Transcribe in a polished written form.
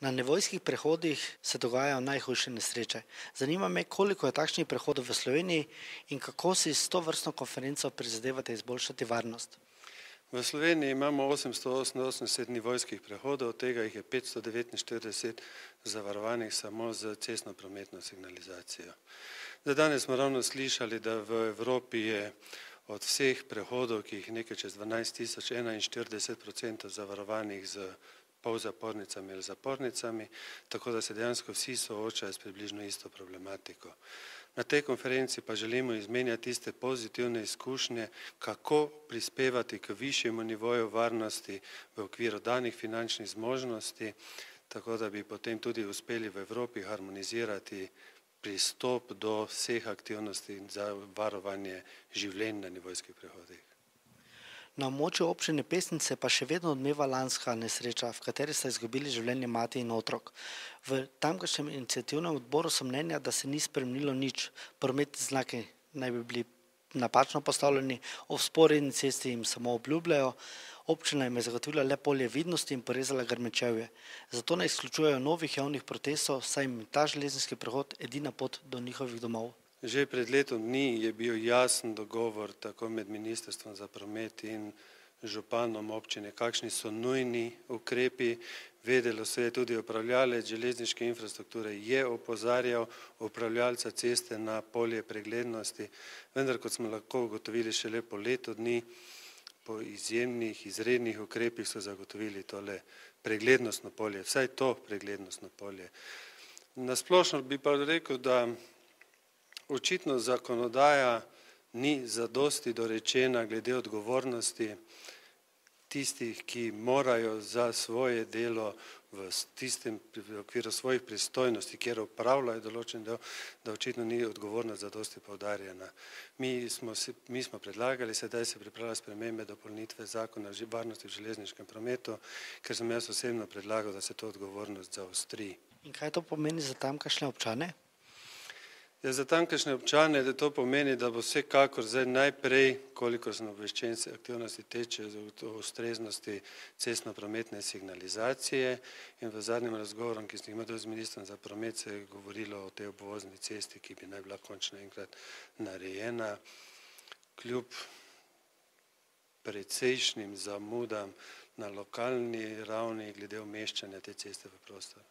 Na nevojskih prehodih se dogajajo najhujše nesreče. Zanima me, koliko je takšnih prehodov v Sloveniji in kako si s tovrstno konferenco prizadevate izboljšati varnost. V Sloveniji imamo 888 nivojskih prehodov, od tega jih je 549 zavarovanih samo z cestno-prometno signalizacijo. Danes smo ravno slišali, da v Evropi je od vseh prehodov, ki jih nekaj čez 12 41% zavarovanih z polzapornicami ali zapornicami, tako da se dejansko vsi soočajo s približno isto problematiko. Na tej konferenci pa želimo izmenjati tiste pozitivne izkušnje, kako prispevati k višjemu nivoju varnosti v okviru danih finančnih zmožnosti, tako da bi potem tudi uspeli v Evropi harmonizirati pristop do vseh aktivnosti za varovanje življenj na nivojskih prehodih. Na območju občine Pesnice pa še vedno odmeva lanska nesreča, v kateri sta izgubili življenje mati in otrok. V tamkajšnjem iniciativnem odboru so mnenja, da se ni spremenilo nič. Prometni znaki naj bi bili napačno postavljeni, ob vzporedni cesti jim samo obljubljajo, občina jim je zagotovila le polje vidnosti in porezala grmečevje. Zato ne izključujejo novih javnih protestov, saj jim ta železniški prehod edina pot do njihovih domov. Že pred letom dni je bil jasen dogovor tako med Ministrstvom za promet in županom občine, kakšni so nujni ukrepi. Vedelo se je tudi upravljavec železniške infrastrukture, je opozarjal upravljalca ceste na polje preglednosti, vendar kot smo lahko ugotovili šele po letu dni, po izjemnih, izrednih ukrepih so zagotovili tole preglednostno polje, vsaj to preglednostno polje. Na splošno bi pa rekel, da očitno zakonodaja ni zadosti dorečena glede odgovornosti tistih, ki morajo za svoje delo v okviru svojih pristojnosti, kjer opravljajo določen del, da očitno ni odgovornost zadosti poudarjena. Mi smo predlagali, sedaj se pripravlja spremembe dopolnitve zakona o varnosti v železniškem prometu, ker sem jaz osebno predlagal, da se to odgovornost zaostri. In kaj to pomeni za tamkajšnje občane? Za tamkajšnje občane to pomeni, da bo vsekakor zdaj najprej, kolikor sem obveščen, aktivnosti tečejo o ustreznosti cestno-prometne signalizacije in v zadnjem razgovoru, ki sem imel z ministrom za promet, se je govorilo o tej obvozni cesti, ki bi naj bila končno enkrat narejena, kljub precejšnjim zamudam na lokalni ravni glede umeščanja te ceste v prostor.